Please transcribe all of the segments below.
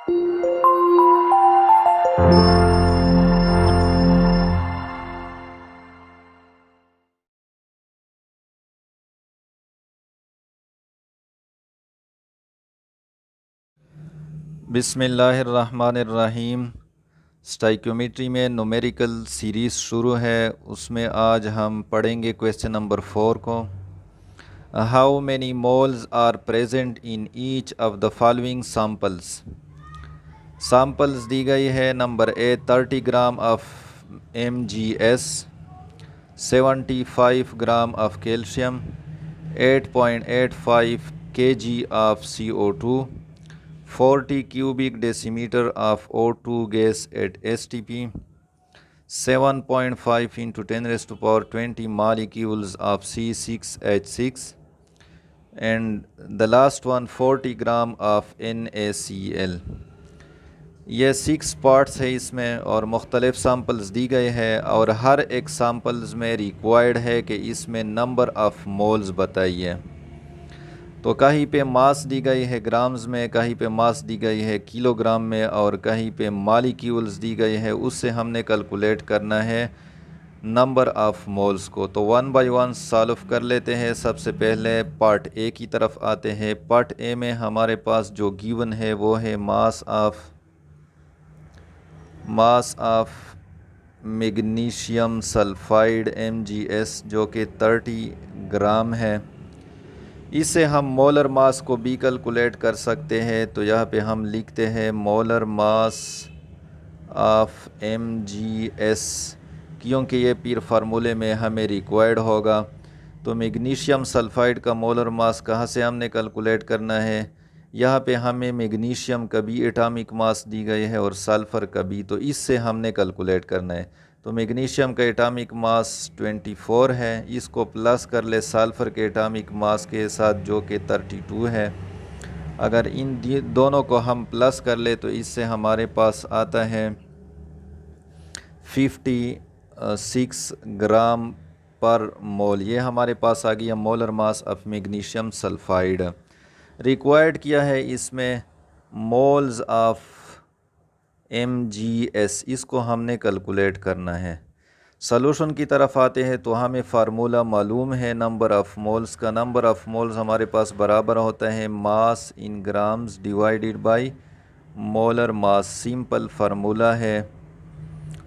बिस्मिल्लाहिर्रहमानिर्रहीम। स्टाइक्योमेट्री में numerical series शुरू है, उसमें आज हम पढ़ेंगे क्वेश्चन नंबर 4 को। How many moles are present in each of the following samples. Samples दी गई है। Number A 30 gram of MgS, 75 gram of calcium, 8.85 kg of CO2, 40 cubic decimeter of O2 gas at STP, 7.5 into 10 raised to power 20 molecules of C6H6, and the last one 40 gram of NaCl। ये 6 parts है इसमें और मुख्तलिफ samples दी गए हैं और हर एक samples में रिक्वायर्ड है कि इसमें नंबर ऑफ़ मोल्स बताइए। तो कहीं पे मास दी गई है ग्राम्स में, कहीं पे मास दी गई है किलोग्राम में और कहीं पे मॉलिक्यूल्स दी गई है, उससे हमने कैलकुलेट करना है नंबर ऑफ़ मोल्स को। तो वन बाय वन सॉल्व कर लेते हैं। सबसे पहले पार्ट ए की तरफ आते हैं। पार्ट ए में हमारे पास जो गिवन है वो है mass of magnesium sulphide MgS जो कि 30 ग्राम है। इससे हम मोलर मास को भी कैलकुलेट कर सकते हैं। तो यहाँ पे हम लिखते हैं मोलर मास ऑफ MgS, क्योंकि ये पीर फार्मूले में हमें रिक्वायर्ड होगा। तो मैग्नीशियम सल्फाइड का मोलर मास कहाँ से हमने कैलकुलेट करना है। यहाँ पे हमें मैग्नीशियम का भी एटॉमिक मास दी गई है और सल्फ़र का भी, तो इससे हमने कैलकुलेट करना है। तो मैग्नीशियम का एटॉमिक मास 24 है, इसको प्लस कर ले सल्फ़र के एटॉमिक मास के साथ जो कि 32 है। अगर इन दोनों को हम प्लस कर ले तो इससे हमारे पास आता है 56 ग्राम पर मोल। ये हमारे पास आ गया molar mass of magnesium sulphide. Required किया है इसमें मोल्स ऑफ MgS, इसको हमने कैलकुलेट करना है। सॉल्यूशन की तरफ आते हैं तो हमें फार्मूला मालूम है नंबर ऑफ़ मोल्स का। नंबर ऑफ़ मोल्स हमारे पास बराबर होता है mass in grams divided by molar mass. Simple formula है।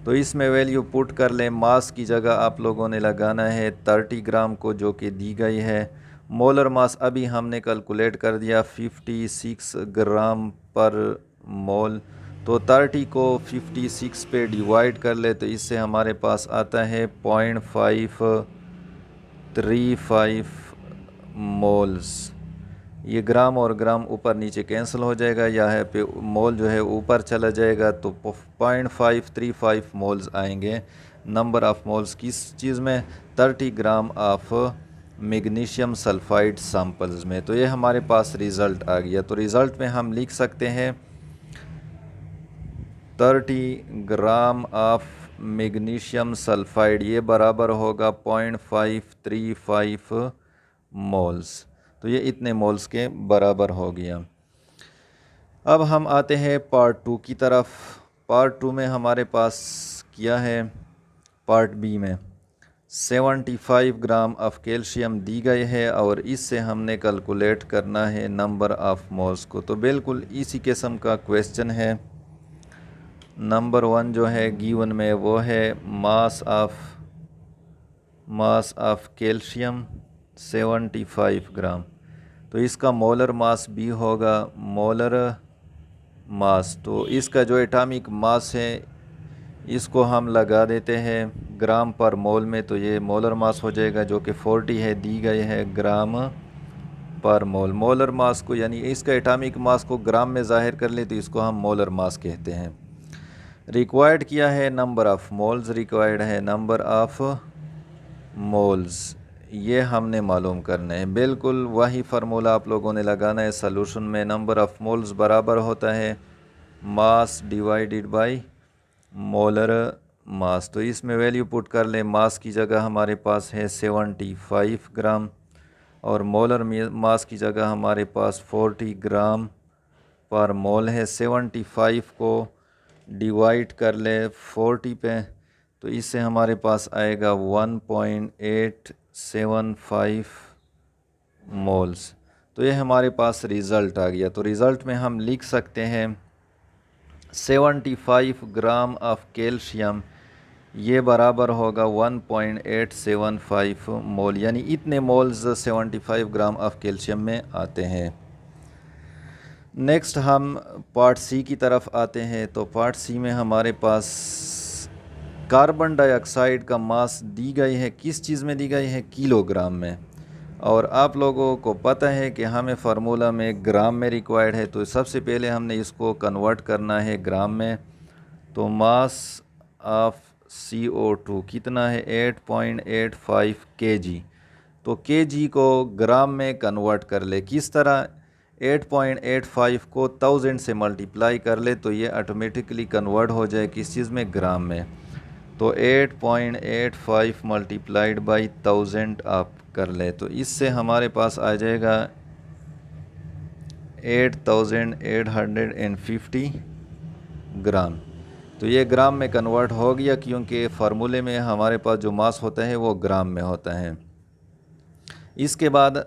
तो इसमें वैल्यू पुट कर लें। मास की जगह आप लोगों ने लगाना है 30 ग्राम को जो कि दी गई है। मोलर मास अभी हमने कैलकुलेट कर दिया 56 ग्राम पर मोल। तो 30 को 56 पे डिवाइड कर ले तो इससे हमारे पास आता है 0.535 मोल्स। ये ग्राम और ग्राम ऊपर नीचे कैंसिल हो जाएगा, यहाँ पे मोल जो है ऊपर चला जाएगा, तो 0.535 मोल्स आएंगे। नंबर ऑफ़ मोल्स किस चीज़ में, 30 gram of magnesium sulphide samples में। तो ये हमारे पास रिज़ल्ट आ गया। तो रिज़ल्ट में हम लिख सकते हैं 30 ग्राम ऑफ मैग्नीशियम सल्फाइड ये बराबर होगा 0.535 मोल्स। तो ये इतने मोल्स के बराबर हो गया। अब हम आते हैं पार्ट 2 की तरफ। पार्ट 2 में हमारे पास क्या है, पार्ट बी में 75 ग्राम ऑफ कैल्शियम दी गई है और इससे हमने कैलकुलेट करना है नंबर ऑफ़ मोल्स को। तो बिल्कुल इसी किस्म का क्वेश्चन है। नंबर 1 जो है गिवन में वो है मास ऑफ कैल्शियम 75 ग्राम। तो इसका मोलर मास भी होगा मोलर मास। तो इसका जो एटॉमिक मास है इसको हम लगा देते हैं ग्राम पर मोल में, तो ये मोलर मास हो जाएगा जो कि 40 है, दी गई है ग्राम पर मोल। मोलर मास को यानी इसका एटॉमिक मास को ग्राम में ज़ाहिर कर ले तो इसको हम मोलर मास कहते हैं। रिक्वायर्ड किया है नंबर ऑफ़ मोल्स, रिक्वायर्ड है नंबर ऑफ़ मोल्स, ये हमने मालूम करना है। बिल्कुल वही फार्मूला आप लोगों ने लगाना है सॉल्यूशन में। नंबर ऑफ़ मोल्स बराबर होता है मास डिवाइडेड बाय मोलर मास। तो इसमें वैल्यू पुट कर लें। मास की जगह हमारे पास है 75 ग्राम और मोलर मास की जगह हमारे पास 40 ग्राम पर मोल है। 75 को डिवाइड कर ले 40 पे तो इससे हमारे पास आएगा 1.875 मोल्स। तो ये हमारे पास रिज़ल्ट आ गया। तो रिज़ल्ट में हम लिख सकते हैं 75 ग्राम ऑफ कैल्शियम ये बराबर होगा 1.875 मोल, यानी इतने मोल्स 75 ग्राम ऑफ कैल्शियम में आते हैं। नेक्स्ट हम पार्ट सी की तरफ आते हैं। तो पार्ट सी में हमारे पास कार्बन डाइऑक्साइड का मास दी गई है, किस चीज़ में दी गई है? किलोग्राम में। और आप लोगों को पता है कि हमें फार्मूला में ग्राम में रिक्वायर्ड है, तो सबसे पहले हमने इसको कन्वर्ट करना है ग्राम में। तो मास ऑफ CO2 कितना है? 8.85 kg। तो kg को ग्राम में कन्वर्ट कर ले, किस तरह? 8.85 को 1000 से मल्टीप्लाई कर ले तो ये ऑटोमेटिकली कन्वर्ट हो जाए किस चीज़ में? ग्राम में। तो 8.85 मल्टीप्लाइड बाई 1000 आप कर ले तो इससे हमारे पास आ जाएगा 8850 ग्राम। तो ये ग्राम में कन्वर्ट हो गया क्योंकि फार्मूले में हमारे पास जो मास होता है वो ग्राम में होता है। इसके बाद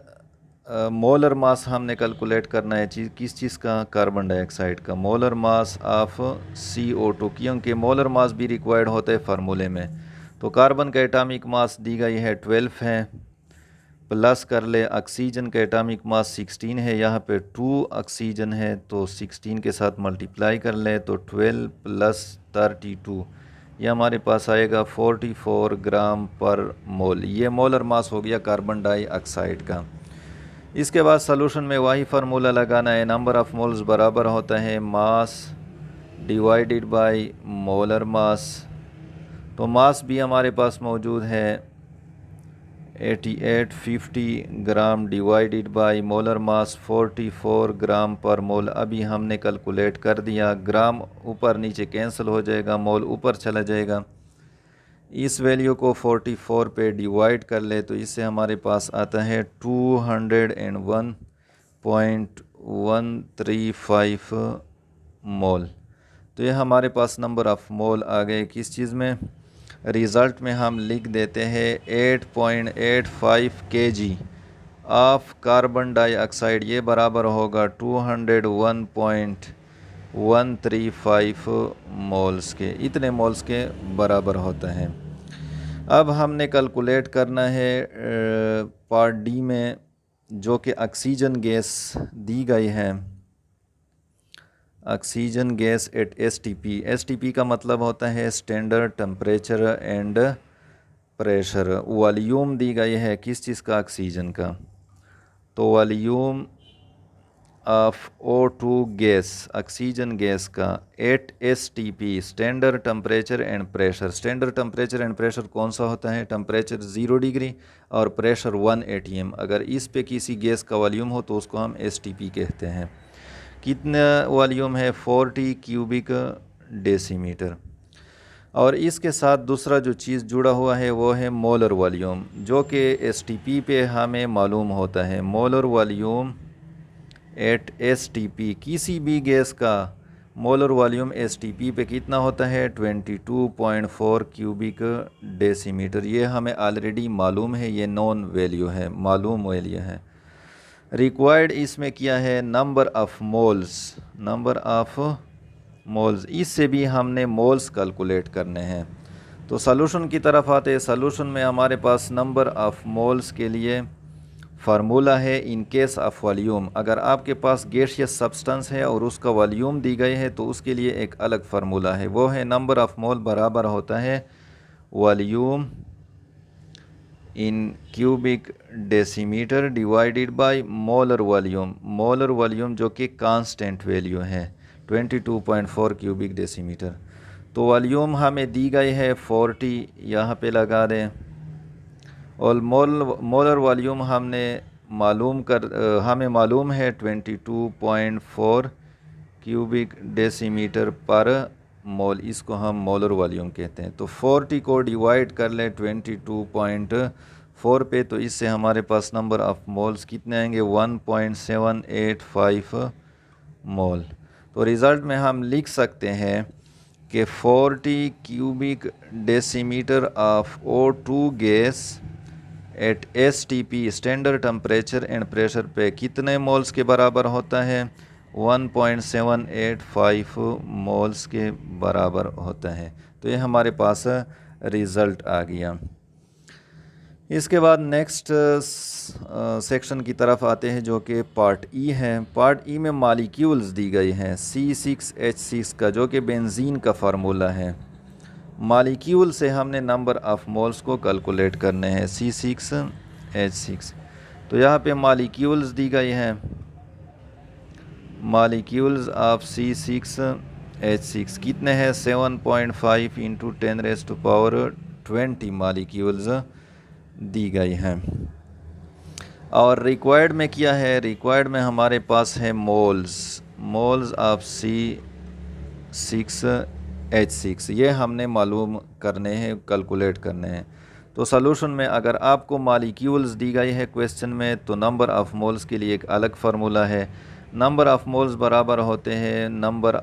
मोलर मास हमने कैलकुलेट करना है किस चीज़ का? कार्बन डाइऑक्साइड का। मोलर मास ऑफ CO2 क्योंकि मोलर मास भी रिक्वायर्ड होता है फार्मूले में। तो कार्बन का एटॉमिक मास दी गई है 12 है, प्लस कर ले ऑक्सीजन का एटॉमिक मास 16 है, यहाँ पे 2 ऑक्सीजन है तो 16 के साथ मल्टीप्लाई कर ले तो 12 प्लस 32 ये हमारे पास आएगा 44 ग्राम पर मोल। ये मोलर मास हो गया कार्बन डाइऑक्साइड का। इसके बाद सॉल्यूशन में वही फार्मूला लगाना है, नंबर ऑफ़ मोल्स बराबर होता है मास डिवाइडेड बाय मोलर मास। तो मास भी हमारे पास मौजूद है 8850 ग्राम डिवाइडेड बाय मोलर मास 44 ग्राम पर मोल। अभी हमने कैलकुलेट कर दिया, ग्राम ऊपर नीचे कैंसिल हो जाएगा, मोल ऊपर चला जाएगा। इस वैल्यू को 44 पे डिवाइड कर ले तो इससे हमारे पास आता है 201.135 मोल। तो ये हमारे पास नंबर ऑफ़ मोल आ गए किस चीज़ में? रिज़ल्ट में हम लिख देते हैं 8.85 kg ऑफ कार्बन डाइऑक्साइड ये बराबर होगा 201.135 मोल्स के, इतने मोल्स के बराबर होता है। अब हमने कैलकुलेट करना है पार्ट डी में जो कि ऑक्सीजन गैस दी गई है, oxygen gas at STP। STP का मतलब होता है standard temperature and pressure. Volume दी गई है किस चीज़ का? ऑक्सीजन का। तो volume of O2 gas, oxygen gas का at STP standard temperature and pressure. Standard temperature and pressure कौन सा होता है? टेम्परेचर 0 डिग्री और प्रेशर 1 atm। अगर इस पे किसी गैस का वॉल्यूम हो तो उसको हम STP कहते हैं। कितना वॉल्यूम है? 40 क्यूबिक डेसीमीटर। और इसके साथ दूसरा जो चीज़ जुड़ा हुआ है वो है मोलर वॉल्यूम, जो कि STP पे हमें मालूम होता है। मोलर वॉल्यूम एट STP किसी भी गैस का मोलर वॉल्यूम STP पे कितना होता है? 22.4 क्यूबिक डेसीमीटर। ये हमें ऑलरेडी मालूम है, ये नॉन वैल्यू है, मालूम वैल्यू है। रिक्वायर्ड इसमें क्या है? Number of moles, number of moles. इससे भी हमने मोल्स कैलकुलेट करने हैं। तो सॉल्यूशन की तरफ आते हैं। सॉल्यूशन में हमारे पास नंबर ऑफ़ मोल्स के लिए फार्मूला है इन केस ऑफ वॉल्यूम। अगर आपके पास गैसियस सब्सटेंस है और उसका वॉल्यूम दी गई है तो उसके लिए एक अलग फार्मूला है, वो है नंबर ऑफ़ मोल बराबर होता है volume in cubic decimetre divided by molar volume. Molar volume जो कि कांस्टेंट वैल्यू है 22.4 क्यूबिक डेसीमीटर। तो वॉल्यूम हमें दी गई है 40, यहाँ पे लगा दें। और मोलर वॉल्यूम हमें मालूम है 22.4 क्यूबिक डेसीमीटर पर मोल, इसको हम मोलर वॉल्यूम कहते हैं। तो 40 को डिवाइड कर लें 22.4 पे तो इससे हमारे पास नंबर ऑफ़ मोल्स कितने आएंगे? 1.785 मोल। तो रिज़ल्ट में हम लिख सकते हैं कि 40 cubic decimetre of O2 gas at STP standard temperature and pressure पे कितने मोल्स के बराबर होता है? 1.785 मोल्स के बराबर होता है। तो ये हमारे पास रिज़ल्ट आ गया। इसके बाद नेक्स्ट सेक्शन की तरफ आते हैं जो कि पार्ट ई है। पार्ट ई में मालिक्यूल्स दी गई हैं C6H6 का, जो कि बेंजीन का फार्मूला है। मालिक्यूल से हमने नंबर ऑफ़ मोल्स को कैलकुलेट करने हैं C6H6। तो यहाँ पे मालिक्यूल्स दी गई हैं, मालिक्यूल्स ऑफ C6H6 कितने हैं? 7.5 इंटू 10⁻20 मालिक्यूल्स दी गई हैं। और रिक्वायर्ड में क्या है? रिक्वायर्ड में हमारे पास है मोल्स ऑफ C6H6, ये हमने मालूम करने हैं, कैलकुलेट करने हैं। तो सॉल्यूशन में अगर आपको मालिक्यूल्स दी गई है क्वेश्चन में, तो नंबर ऑफ़ मोल्स के लिए एक अलग फार्मूला है। नंबर ऑफ़ मोल्स बराबर होते हैं number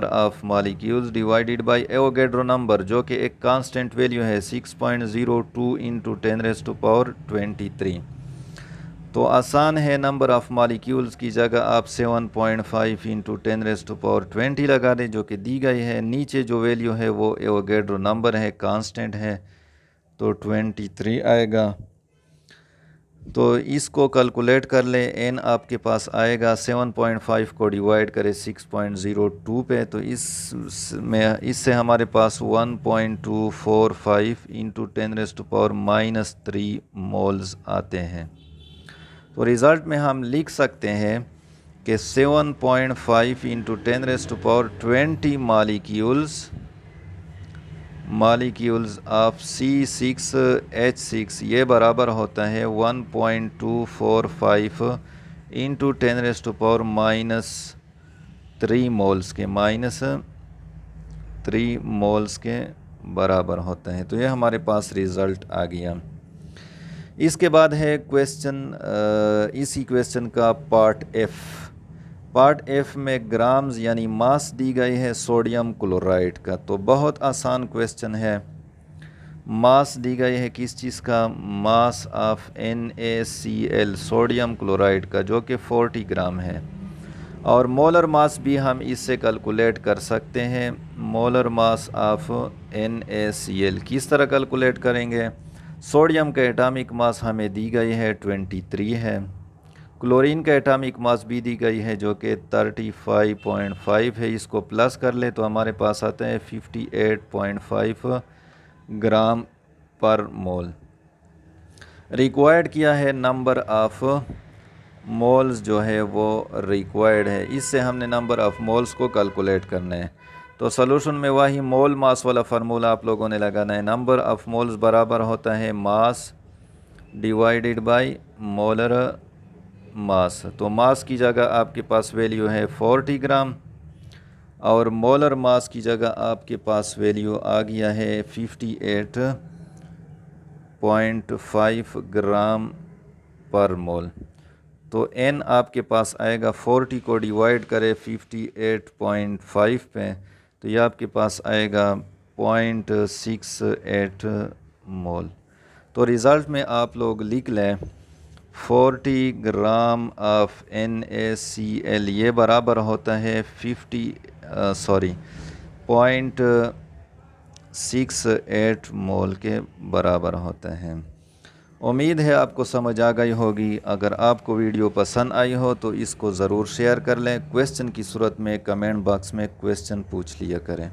of molecules divided by Avogadro number, जो कि एक कांस्टेंट वैल्यू है 6.02 इंटू 10⁻23। तो आसान है, नंबर ऑफ़ मालिक्यूल्स की जगह आप 7.5 इंटू 10⁻20 लगा दें, जो कि दी गई है। नीचे जो वैल्यू है वो एवोगैड्रो नंबर है, कांस्टेंट है, तो 23 आएगा। तो इसको कैलकुलेट कर ले, n आपके पास आएगा 7.5 को डिवाइड करें 6.02 पे, तो इससे हमारे पास 1.245 इंटू 10⁻³ मोल्स आते हैं। तो रिज़ल्ट में हम लिख सकते हैं कि 7.5 इंटू 10⁻20 मालिक्यूल्स ऑफ C6H6 ये बराबर होता है 1.245 इंटू 10⁻³ मोल्स के, -3 मोल्स के बराबर होता है। तो ये हमारे पास रिज़ल्ट आ गया। इसके बाद है क्वेश्चन, इसी क्वेश्चन का पार्ट एफ में ग्राम्स यानी मास दी गई है सोडियम क्लोराइड का। तो बहुत आसान क्वेश्चन है। मास दी गई है किस चीज़ का? Mass of NaCl sodium chloride का, जो कि 40 ग्राम है। और मोलर मास भी हम इससे कैलकुलेट कर सकते हैं। मोलर मास ऑफ NaCl किस तरह कैलकुलेट करेंगे? सोडियम का एटॉमिक मास हमें दी गई है 23 है। क्लोरीन का एटॉमिक मास भी दी गई है जो कि 35.5 है। इसको प्लस कर ले तो हमारे पास आता है 58.5 ग्राम पर मोल। रिक्वायर्ड किया है नंबर ऑफ़ मोल्स जो है वो रिक्वायर्ड है। इससे हमने नंबर ऑफ़ मोल्स को कैलकुलेट करना है। तो सॉल्यूशन में वही मोल मास वाला फार्मूला आप लोगों ने लगाना है। नंबर ऑफ़ मोल्स बराबर होता है मास डिवाइडेड बाय मोलर मास। तो मास की जगह आपके पास वैल्यू है 40 ग्राम और मोलर मास की जगह आपके पास वैल्यू आ गया है 58.5 ग्राम पर मोल। तो n आपके पास आएगा 40 को डिवाइड करें 58.5 पे, तो ये आपके पास आएगा 0.68 मोल। तो रिज़ल्ट में आप लोग लिख लें 40 ग्राम ऑफ NaCl ये बराबर होता है 0.68 मोल के बराबर होता है। उम्मीद है आपको समझ आ गई होगी। अगर आपको वीडियो पसंद आई हो तो इसको ज़रूर शेयर कर लें। क्वेश्चन की सूरत में कमेंट बॉक्स में क्वेश्चन पूछ लिया करें।